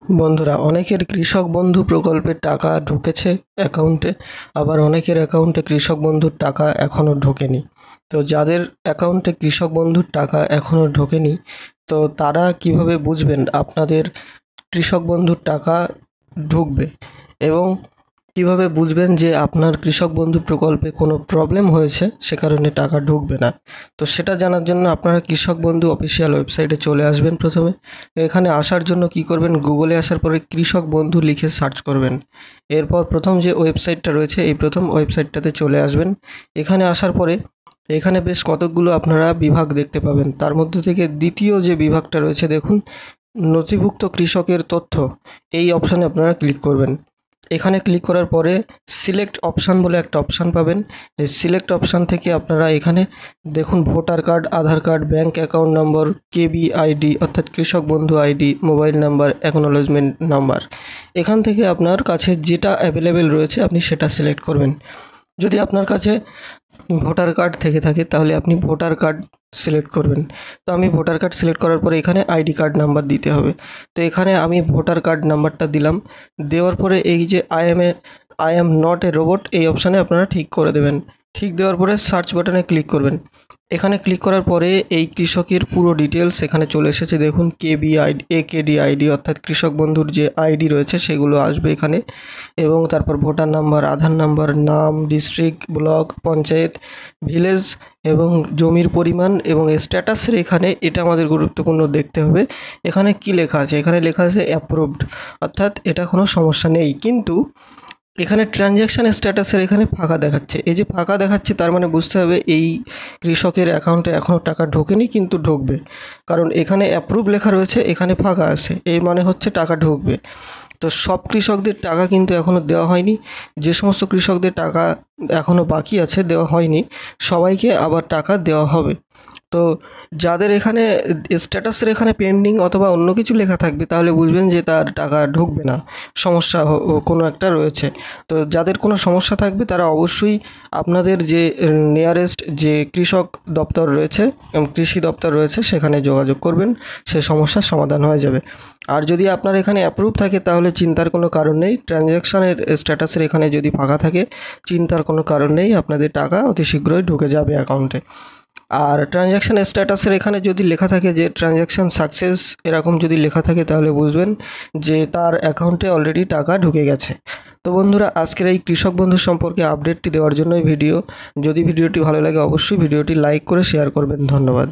বন্ধুরা, অনেকের কৃষক বন্ধু প্রকল্পের টাকা ঢুকেছে অ্যাকাউন্টে, আবার অনেকের অ্যাকাউন্টে কৃষক বন্ধুর টাকা এখনও ঢোকেনি। তো যাদের অ্যাকাউন্টে কৃষক বন্ধুর টাকা এখনও ঢোকেনি, তো তারা কিভাবে বুঝবেন আপনাদের কৃষক বন্ধুর টাকা ঢুকবে, এবং কিভাবে বুঝবেন যে আপনার কৃষক বন্ধু প্রকল্পে কোনো প্রবলেম হয়েছে সে কারণে টাকা ঢুকবে না? তো সেটা জানার জন্য আপনারা কৃষক বন্ধু অফিসিয়াল ওয়েবসাইটে চলে আসবেন। প্রথমে এখানে আসার জন্য কি করবেন, গুগলে আসার পরে কৃষক বন্ধু লিখে সার্চ করবেন। এরপর প্রথম যে ওয়েবসাইটটা রয়েছে এই প্রথম ওয়েবসাইটটাতে চলে আসবেন। এখানে আসার পরে এখানে বেশ কতকগুলো আপনারা বিভাগ দেখতে পাবেন। তার মধ্যে থেকে দ্বিতীয় যে বিভাগটা রয়েছে দেখুন, নথিভুক্ত কৃষকের তথ্য, এই অপশানে আপনারা ক্লিক করবেন। এখানে ক্লিক করার পরে সিলেক্ট অপশান বলে একটা অপশান পাবেন। এই সিলেক্ট অপশান থেকে আপনারা এখানে দেখুন ভোটার কার্ড, আধার কার্ড, ব্যাঙ্ক অ্যাকাউন্ট নম্বর, কেবি আইডি অর্থাৎ কৃষক বন্ধু ID, mobile number, acknowledgement number, এখান থেকে আপনার কাছে যেটা অ্যাভেলেবেল রয়েছে আপনি সেটা সিলেক্ট করবেন। যদি আপনার কাছে ভোটার কার্ড থেকে থাকে তাহলে আপনি ভোটার কার্ড সিলেক্ট করবেন। তো আমি ভোটার কার্ড সিলেক্ট করার পরে এখানে আইডি কার্ড নাম্বার দিতে হবে। তো এখানে আমি ভোটার কার্ড নাম্বারটা দিলাম। দেওয়ার পরে এই যে I am not a robot, এই অপশানে আপনারা ঠিক করে দেবেন। ঠিক দেওয়ার পরে সার্চ বাটনে ক্লিক করবেন। এখানে ক্লিক করার পরে এই কৃষকের পুরো ডিটেলস এখানে চলে এসেছে। দেখুন কেবি আইডি, একেডি আইডি অর্থাৎ কৃষক বন্ধুর যে আইডি রয়েছে সেগুলো আসবে এখানে, এবং তারপর ভোটার নাম্বার, আধার নাম্বার, নাম, ডিস্ট্রিক্ট, ব্লক, পঞ্চায়েত, ভিলেজ এবং জমির পরিমাণ এবং স্ট্যাটাসের এখানে এটা আমাদের গুরুত্বপূর্ণ দেখতে হবে। এখানে কি লেখা আছে? এখানে লেখা আছে অ্যাপ্রুভড, অর্থাৎ এটা কোনো সমস্যা নেই। কিন্তু এখানে ট্রানজ্যাকশান স্ট্যাটাসের এখানে ফাঁকা দেখাচ্ছে। এই যে ফাঁকা দেখাচ্ছে তার মানে বুঝতে হবে এই কৃষকের অ্যাকাউন্টে এখনও টাকা ঢোকেনি, কিন্তু ঢুকবে। কারণ এখানে অ্যাপ্রুভ লেখা রয়েছে, এখানে ফাঁকা আছে, এই মানে হচ্ছে টাকা ঢুকবে। তো সব কৃষকদের টাকা কিন্তু এখনও দেওয়া হয়নি। যে সমস্ত কৃষকদের টাকা এখনও বাকি আছে, দেওয়া হয়নি, সবাইকে আবার টাকা দেওয়া হবে। তো যাদের এখানে স্ট্যাটাসের এখানে পেন্ডিং অথবা অন্য কিছু লেখা থাকবে তাহলে বুঝবেন যে তার টাকা ঢুকবে না, সমস্যা কোনো একটা রয়েছে। তো যাদের কোনো সমস্যা থাকবে তারা অবশ্যই আপনাদের যে নিয়ারেস্ট যে কৃষক দপ্তর রয়েছে, কৃষি দপ্তর রয়েছে, সেখানে যোগাযোগ করবেন, সে সমস্যার সমাধান হয়ে যাবে। আর যদি আপনার এখানে অ্যাপ্রুভ থাকে তাহলে চিন্তার কোনো কারণ নেই। ট্রানজ্যাকশানের স্ট্যাটাসের এখানে যদি ফাঁকা থাকে, চিন্তার কোনো কারণ নেই, আপনাদের টাকা অতি শীঘ্রই ঢুকে যাবে অ্যাকাউন্টে। আর ট্রানজ্যাকশান স্ট্যাটাসের এখানে যদি লেখা থাকে যে ট্রানজ্যাকশান সাকসেস, এরকম যদি লেখা থাকে তাহলে বুঝবেন যে তার অ্যাকাউন্টে অলরেডি টাকা ঢুকে গেছে। তো বন্ধুরা, আজকের এই কৃষক বন্ধু সম্পর্কে আপডেটটি দেওয়ার জন্যই ভিডিও। যদি ভিডিওটি ভালো লাগে অবশ্যই ভিডিওটি লাইক করে শেয়ার করবেন। ধন্যবাদ।